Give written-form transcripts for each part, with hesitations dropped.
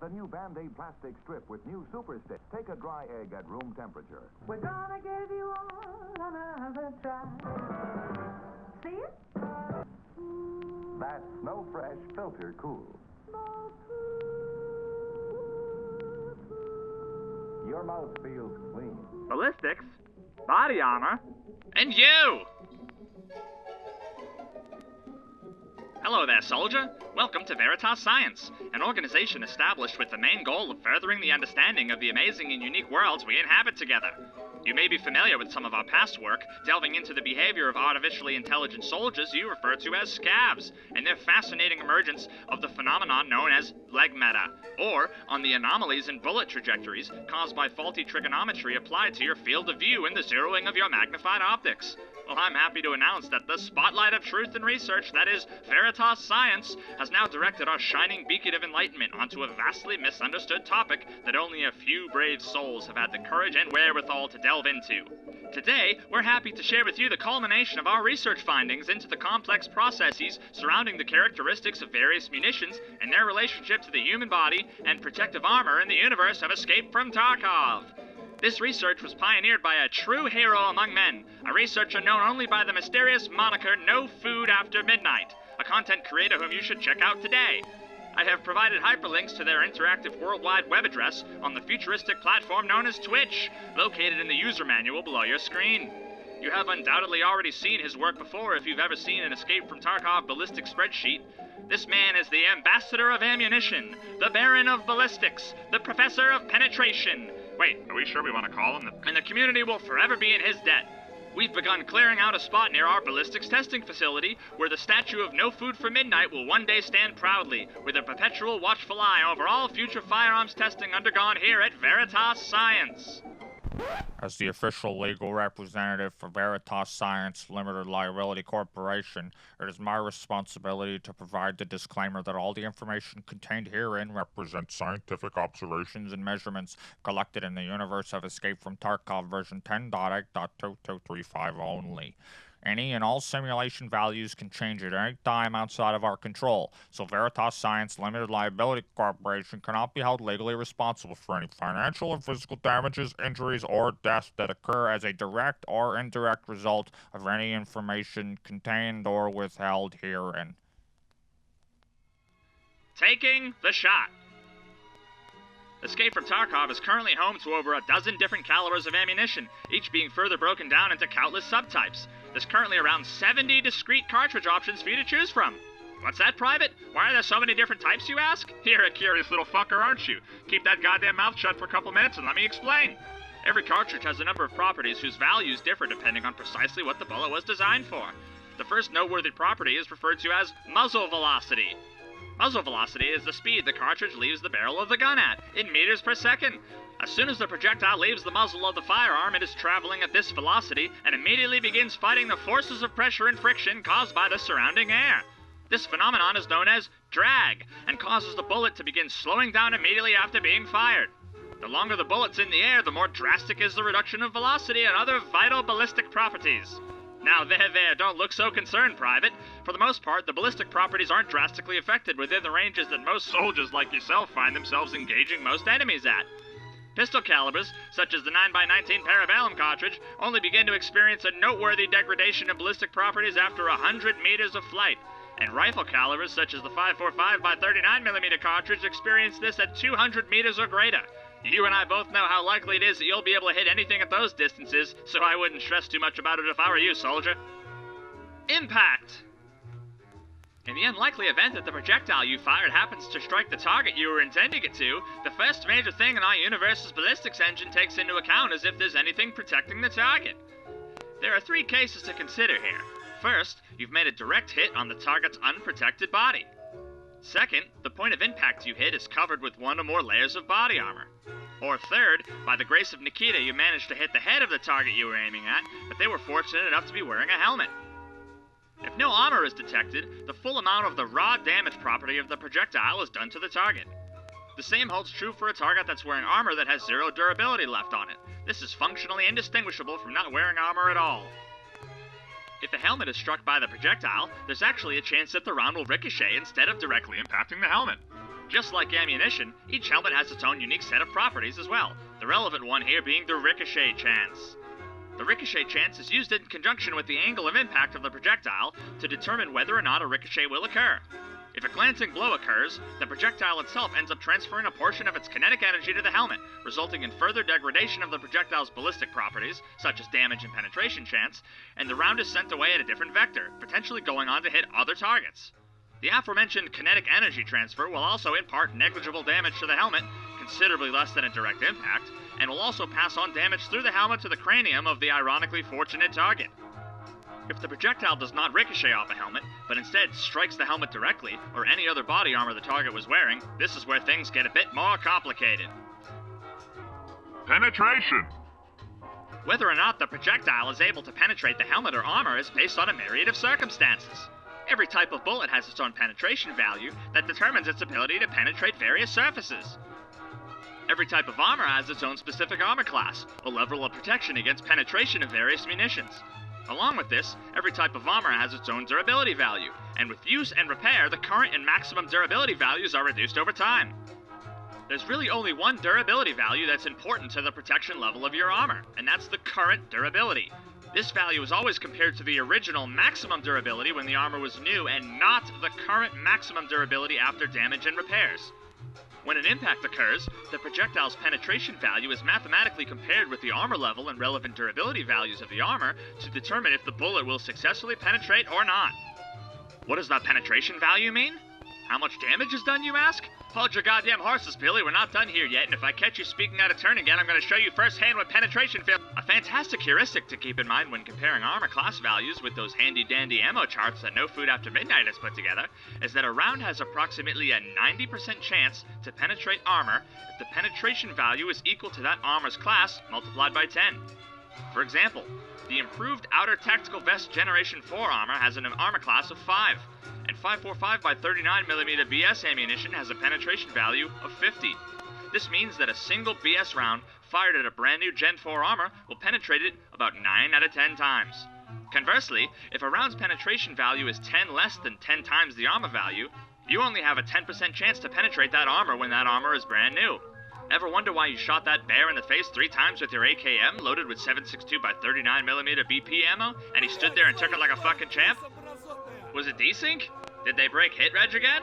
There's a new Band-Aid plastic strip with new super stick. Take a dry egg at room temperature. We're gonna give you all another try. See it? That's Snow Fresh Filter Cool. Your mouth feels clean. Ballistics, body armor, and you! Hello there, soldier. Welcome to Veritas Science, an organization established with the main goal of furthering the understanding of the amazing and unique worlds we inhabit together. You may be familiar with some of our past work, delving into the behavior of artificially intelligent soldiers you refer to as scabs, and their fascinating emergence of the phenomenon known as leg meta, or on the anomalies in bullet trajectories caused by faulty trigonometry applied to your field of view and the zeroing of your magnified optics. Well, I'm happy to announce that the spotlight of truth and research, that is, Veritas Science, has now directed our shining beacon of enlightenment onto a vastly misunderstood topic that only a few brave souls have had the courage and wherewithal to delve into. Today, we're happy to share with you the culmination of our research findings into the complex processes surrounding the characteristics of various munitions and their relationship to the human body and protective armor in the universe of Escape from Tarkov. This research was pioneered by a true hero among men, a researcher known only by the mysterious moniker NoFoodAfterMidnight, a content creator whom you should check out today. I have provided hyperlinks to their interactive worldwide web address on the futuristic platform known as Twitch, located in the user manual below your screen. You have undoubtedly already seen his work before if you've ever seen an Escape from Tarkov ballistic spreadsheet. This man is the ambassador of ammunition, the baron of ballistics, the professor of penetration. Wait, are we sure we want to call him that? And the community will forever be in his debt. We've begun clearing out a spot near our ballistics testing facility where the statue of No Food for Midnight will one day stand proudly, with a perpetual watchful eye over all future firearms testing undergone here at Veritas Science. As the official legal representative for Veritas Science Limited Liability Corporation, it is my responsibility to provide the disclaimer that all the information contained herein represents scientific observations and measurements collected in the universe of Escape from Tarkov version 10.8.2235 only. Any and all simulation values can change at any time outside of our control, so Veritas Science Limited Liability Corporation cannot be held legally responsible for any financial or physical damages, injuries, or deaths that occur as a direct or indirect result of any information contained or withheld herein. Taking the shot. Escape from Tarkov is currently home to over a dozen different calibers of ammunition, each being further broken down into countless subtypes. There's currently around 70 discrete cartridge options for you to choose from. What's that, Private? Why are there so many different types, you ask? You're a curious little fucker, aren't you? Keep that goddamn mouth shut for a couple minutes and let me explain. Every cartridge has a number of properties whose values differ depending on precisely what the bullet was designed for. The first noteworthy property is referred to as muzzle velocity. Muzzle velocity is the speed the cartridge leaves the barrel of the gun at, in meters per second. As soon as the projectile leaves the muzzle of the firearm, it is traveling at this velocity and immediately begins fighting the forces of pressure and friction caused by the surrounding air. This phenomenon is known as drag, and causes the bullet to begin slowing down immediately after being fired. The longer the bullet's in the air, the more drastic is the reduction of velocity and other vital ballistic properties. Now there, don't look so concerned, Private. For the most part, the ballistic properties aren't drastically affected within the ranges that most soldiers like yourself find themselves engaging most enemies at. Pistol calibers, such as the 9x19 Parabellum cartridge, only begin to experience a noteworthy degradation in ballistic properties after 100 meters of flight, and rifle calibers, such as the 5.45x39mm cartridge, experience this at 200 meters or greater. You and I both know how likely it is that you'll be able to hit anything at those distances, so I wouldn't stress too much about it if I were you, soldier. Impact! In the unlikely event that the projectile you fired happens to strike the target you were intending it to, the first major thing in our universe's ballistics engine takes into account is if there's anything protecting the target. There are three cases to consider here. First, you've made a direct hit on the target's unprotected body. Second, the point of impact you hit is covered with one or more layers of body armor. Or third, by the grace of Nikita, you managed to hit the head of the target you were aiming at, but they were fortunate enough to be wearing a helmet. If no armor is detected, the full amount of the raw damage property of the projectile is done to the target. The same holds true for a target that's wearing armor that has zero durability left on it. This is functionally indistinguishable from not wearing armor at all. If a helmet is struck by the projectile, there's actually a chance that the round will ricochet instead of directly impacting the helmet. Just like ammunition, each helmet has its own unique set of properties as well, the relevant one here being the ricochet chance. The ricochet chance is used in conjunction with the angle of impact of the projectile to determine whether or not a ricochet will occur. If a glancing blow occurs, the projectile itself ends up transferring a portion of its kinetic energy to the helmet, resulting in further degradation of the projectile's ballistic properties, such as damage and penetration chance, and the round is sent away at a different vector, potentially going on to hit other targets. The aforementioned kinetic energy transfer will also impart negligible damage to the helmet, considerably less than a direct impact, and will also pass on damage through the helmet to the cranium of the ironically fortunate target. If the projectile does not ricochet off a helmet, but instead strikes the helmet directly, or any other body armor the target was wearing, this is where things get a bit more complicated. Penetration. Whether or not the projectile is able to penetrate the helmet or armor is based on a myriad of circumstances. Every type of bullet has its own penetration value that determines its ability to penetrate various surfaces. Every type of armor has its own specific armor class, or level of protection against penetration of various munitions. Along with this, every type of armor has its own durability value, and with use and repair, the current and maximum durability values are reduced over time. There's really only one durability value that's important to the protection level of your armor, and that's the current durability. This value is always compared to the original maximum durability when the armor was new, and not the current maximum durability after damage and repairs. When an impact occurs, the projectile's penetration value is mathematically compared with the armor level and relevant durability values of the armor to determine if the bullet will successfully penetrate or not. What does that penetration value mean? How much damage is done, you ask? Hold your goddamn horses, Billy, we're not done here yet, and if I catch you speaking out of turn again, I'm going to show you firsthand what penetration feels. A fantastic heuristic to keep in mind when comparing armor class values with those handy-dandy ammo charts that NoFoodAfterMidnight has put together is that a round has approximately a 90% chance to penetrate armor if the penetration value is equal to that armor's class multiplied by 10. For example, the improved Outer Tactical Vest Generation 4 armor has an armor class of 5, and 545 by 39mm BS ammunition has a penetration value of 50. This means that a single BS round fired at a brand new Gen 4 armor will penetrate it about 9 out of 10 times. Conversely, if a round's penetration value is 10 less than 10 times the armor value, you only have a 10% chance to penetrate that armor when that armor is brand new. Ever wonder why you shot that bear in the face 3 times with your AKM loaded with 7.62 by 39mm BP ammo, and he stood there and took it like a fucking champ? Was it desync? Did they break hit reg again?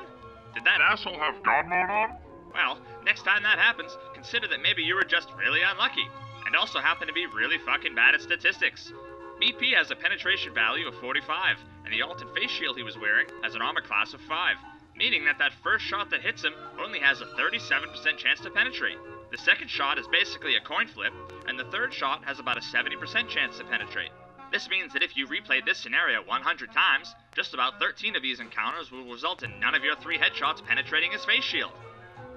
Did that Asshole have God mode on? Well, next time that happens, consider that maybe you were just really unlucky, and also happen to be really fucking bad at statistics. BP has a penetration value of 45, and the Alton face shield he was wearing has an armor class of 5, meaning that first shot that hits him only has a 37% chance to penetrate. The second shot is basically a coin flip, and the third shot has about a 70% chance to penetrate. This means that if you replayed this scenario 100 times, just about 13 of these encounters will result in none of your 3 headshots penetrating his face shield.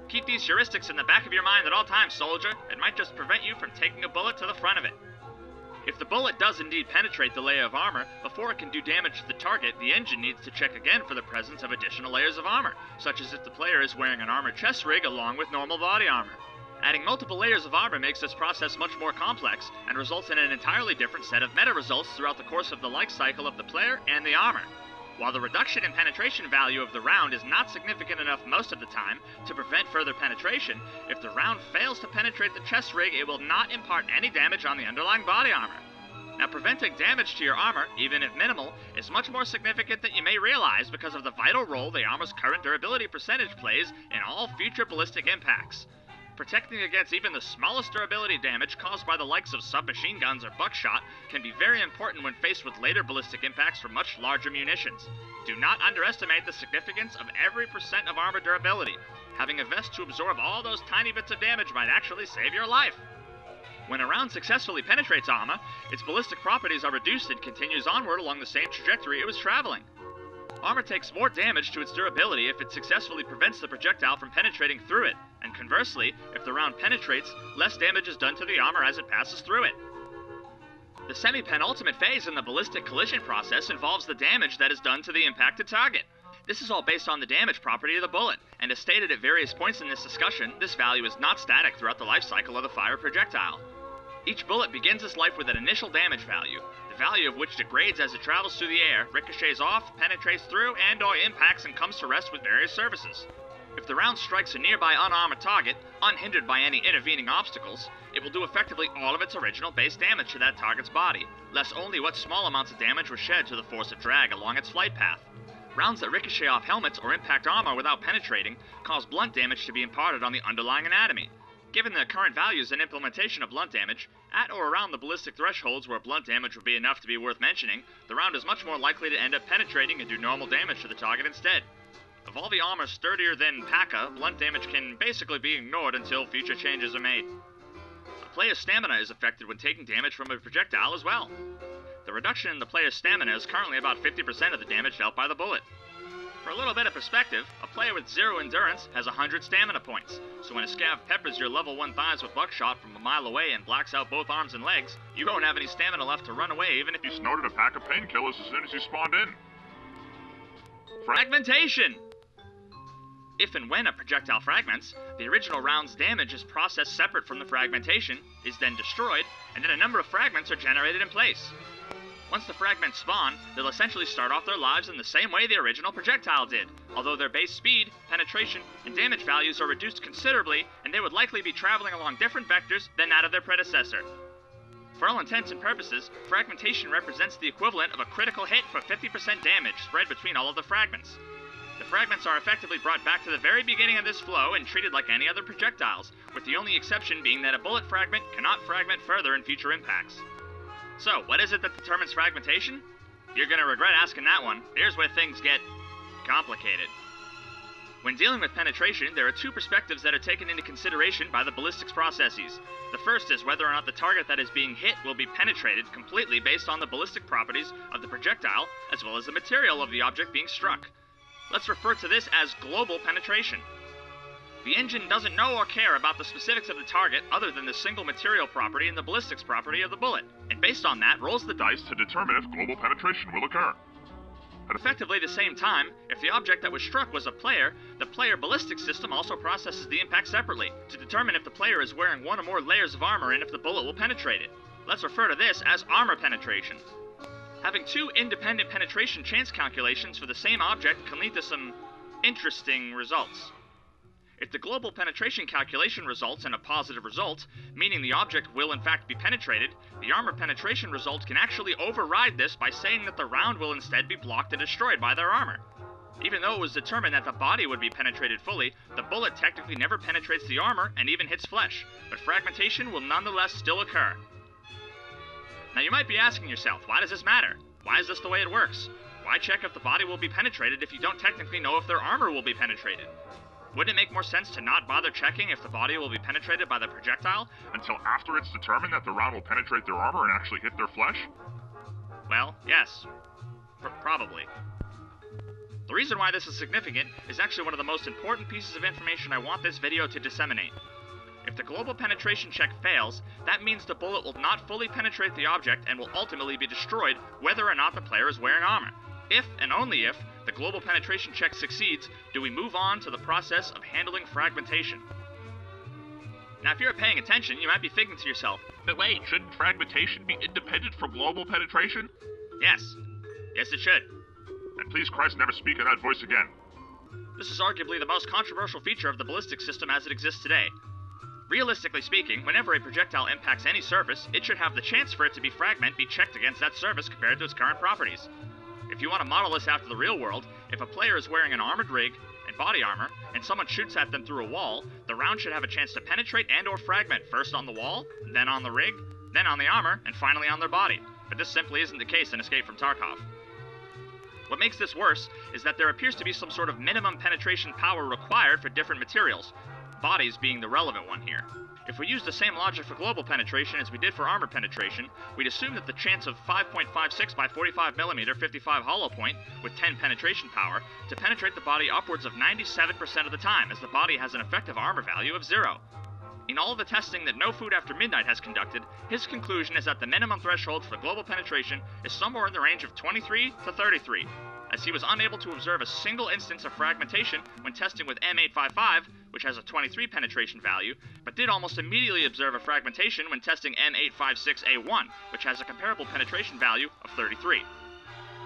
Keep these heuristics in the back of your mind at all times, soldier. It might just prevent you from taking a bullet to the front of it. If the bullet does indeed penetrate the layer of armor, before it can do damage to the target, the engine needs to check again for the presence of additional layers of armor, such as if the player is wearing an armored chest rig along with normal body armor. Adding multiple layers of armor makes this process much more complex, and results in an entirely different set of meta results throughout the course of the life cycle of the player and the armor. While the reduction in penetration value of the round is not significant enough most of the time to prevent further penetration, if the round fails to penetrate the chest rig, it will not impart any damage on the underlying body armor. Now, preventing damage to your armor, even if minimal, is much more significant than you may realize because of the vital role the armor's current durability percentage plays in all future ballistic impacts. Protecting against even the smallest durability damage caused by the likes of submachine guns or buckshot can be very important when faced with later ballistic impacts from much larger munitions. Do not underestimate the significance of every percent of armor durability. Having a vest to absorb all those tiny bits of damage might actually save your life. When a round successfully penetrates armor, its ballistic properties are reduced and continues onward along the same trajectory it was traveling. Armor takes more damage to its durability if it successfully prevents the projectile from penetrating through it, and conversely, if the round penetrates, less damage is done to the armor as it passes through it. The semi-penultimate phase in the ballistic collision process involves the damage that is done to the impacted target. This is all based on the damage property of the bullet, and as stated at various points in this discussion, this value is not static throughout the life cycle of the fire projectile. Each bullet begins its life with an initial damage value, the value of which degrades as it travels through the air, ricochets off, penetrates through, and/or impacts and comes to rest with various surfaces. If the round strikes a nearby unarmored target, unhindered by any intervening obstacles, it will do effectively all of its original base damage to that target's body, less only what small amounts of damage were shed to the force of drag along its flight path. Rounds that ricochet off helmets or impact armor without penetrating cause blunt damage to be imparted on the underlying anatomy. Given the current values and implementation of blunt damage, at or around the ballistic thresholds where blunt damage would be enough to be worth mentioning, the round is much more likely to end up penetrating and do normal damage to the target instead. Of all the armor sturdier than P.A.C.A., blunt damage can basically be ignored until future changes are made. A player's stamina is affected when taking damage from a projectile as well. The reduction in the player's stamina is currently about 50% of the damage dealt by the bullet. For a little bit of perspective, a player with 0 endurance has 100 stamina points, so when a scav peppers your level 1 thighs with buckshot from a mile away and blacks out both arms and legs, you won't have any stamina left to run away even if you snorted a pack of painkillers as soon as you spawned in. Fragmentation! If and when a projectile fragments, the original round's damage is processed separate from the fragmentation, is then destroyed, and then a number of fragments are generated in place. Once the fragments spawn, they'll essentially start off their lives in the same way the original projectile did, although their base speed, penetration, and damage values are reduced considerably, and they would likely be traveling along different vectors than that of their predecessor. For all intents and purposes, fragmentation represents the equivalent of a critical hit for 50% damage spread between all of the fragments. The fragments are effectively brought back to the very beginning of this flow and treated like any other projectiles, with the only exception being that a bullet fragment cannot fragment further in future impacts. So, what is it that determines fragmentation? You're gonna regret asking that one. Here's where things get complicated. When dealing with penetration, there are two perspectives that are taken into consideration by the ballistics processes. The first is whether or not the target that is being hit will be penetrated completely based on the ballistic properties of the projectile, as well as the material of the object being struck. Let's refer to this as global penetration. The engine doesn't know or care about the specifics of the target other than the single material property and the ballistics property of the bullet, and based on that, rolls the dice to determine if global penetration will occur. At effectively the same time, if the object that was struck was a player, the player ballistics system also processes the impact separately to determine if the player is wearing one or more layers of armor and if the bullet will penetrate it. Let's refer to this as armor penetration. Having two independent penetration chance calculations for the same object can lead to some interesting results. If the global penetration calculation results in a positive result, meaning the object will in fact be penetrated, the armor penetration result can actually override this by saying that the round will instead be blocked and destroyed by their armor. Even though it was determined that the body would be penetrated fully, the bullet technically never penetrates the armor and even hits flesh, but fragmentation will nonetheless still occur. Now you might be asking yourself, why does this matter? Why is this the way it works? Why check if the body will be penetrated if you don't technically know if their armor will be penetrated? Wouldn't it make more sense to not bother checking if the body will be penetrated by the projectile until after it's determined that the round will penetrate their armor and actually hit their flesh? Well, yes. Probably. The reason why this is significant is actually one of the most important pieces of information I want this video to disseminate. If the global penetration check fails, that means the bullet will not fully penetrate the object and will ultimately be destroyed whether or not the player is wearing armor. If, and only if, the global penetration check succeeds, do we move on to the process of handling fragmentation. Now, if you're paying attention, you might be thinking to yourself, but wait, shouldn't fragmentation be independent from global penetration? Yes. Yes, it should. And please Christ never speak in that voice again. This is arguably the most controversial feature of the ballistic system as it exists today. Realistically speaking, whenever a projectile impacts any surface, it should have the chance for it to be fragment be checked against that surface compared to its current properties. If you want to model this after the real world, if a player is wearing an armored rig and body armor, and someone shoots at them through a wall, the round should have a chance to penetrate and or fragment first on the wall, then on the rig, then on the armor, and finally on their body. But this simply isn't the case in Escape from Tarkov. What makes this worse is that there appears to be some sort of minimum penetration power required for different materials, bodies being the relevant one here. If we use the same logic for global penetration as we did for armor penetration, we'd assume that the chance of 5.56 by 45mm 55 hollow point with 10 penetration power to penetrate the body upwards of 97% of the time, as the body has an effective armor value of 0. In all of the testing that NoFoodAfterMidnight has conducted, his conclusion is that the minimum threshold for global penetration is somewhere in the range of 23 to 33, as he was unable to observe a single instance of fragmentation when testing with M855, which has a 23 penetration value, but did almost immediately observe a fragmentation when testing M856A1, which has a comparable penetration value of 33.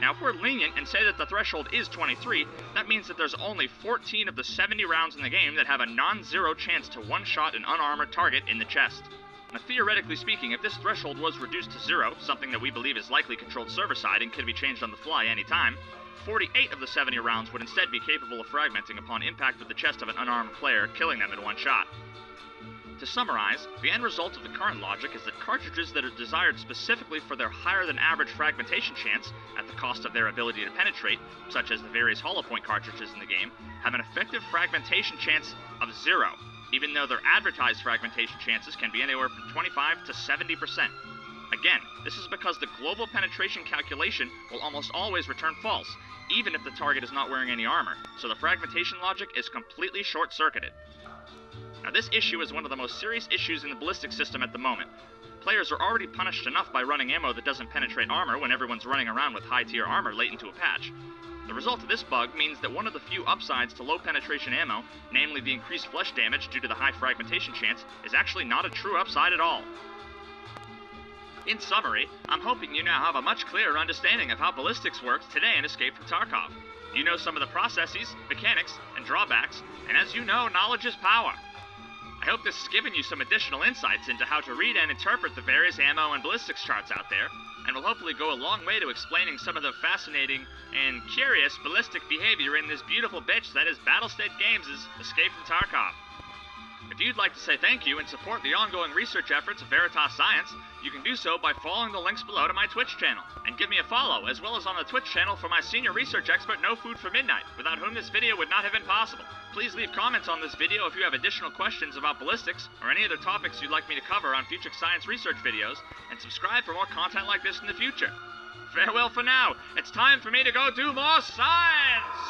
Now, if we're lenient and say that the threshold is 23, that means that there's only 14 of the 70 rounds in the game that have a non-zero chance to one-shot an unarmored target in the chest. Now, theoretically speaking, if this threshold was reduced to 0, something that we believe is likely controlled server-side and can be changed on the fly anytime, 48 of the 70 rounds would instead be capable of fragmenting upon impact with the chest of an unarmed player, killing them in one shot. To summarize, the end result of the current logic is that cartridges that are desired specifically for their higher-than-average fragmentation chance, at the cost of their ability to penetrate, such as the various hollow point cartridges in the game, have an effective fragmentation chance of 0, even though their advertised fragmentation chances can be anywhere from 25 to 70%. Again, this is because the global penetration calculation will almost always return false, even if the target is not wearing any armor, so the fragmentation logic is completely short-circuited. Now, this issue is one of the most serious issues in the ballistic system at the moment. Players are already punished enough by running ammo that doesn't penetrate armor when everyone's running around with high-tier armor late into a patch. The result of this bug means that one of the few upsides to low-penetration ammo, namely the increased flesh damage due to the high fragmentation chance, is actually not a true upside at all. In summary, I'm hoping you now have a much clearer understanding of how ballistics works today in Escape from Tarkov. You know some of the processes, mechanics, and drawbacks, and as you know, knowledge is power. I hope this has given you some additional insights into how to read and interpret the various ammo and ballistics charts out there, and will hopefully go a long way to explaining some of the fascinating and curious ballistic behavior in this beautiful bitch that is Battlestate Games' Escape from Tarkov. If you'd like to say thank you and support the ongoing research efforts of Veritas Science, you can do so by following the links below to my Twitch channel, and give me a follow, as well as on the Twitch channel for my senior research expert NoFoodAfterMidnight, without whom this video would not have been possible. Please leave comments on this video if you have additional questions about ballistics, or any other topics you'd like me to cover on future science research videos, and subscribe for more content like this in the future. Farewell for now. It's time for me to go do more science!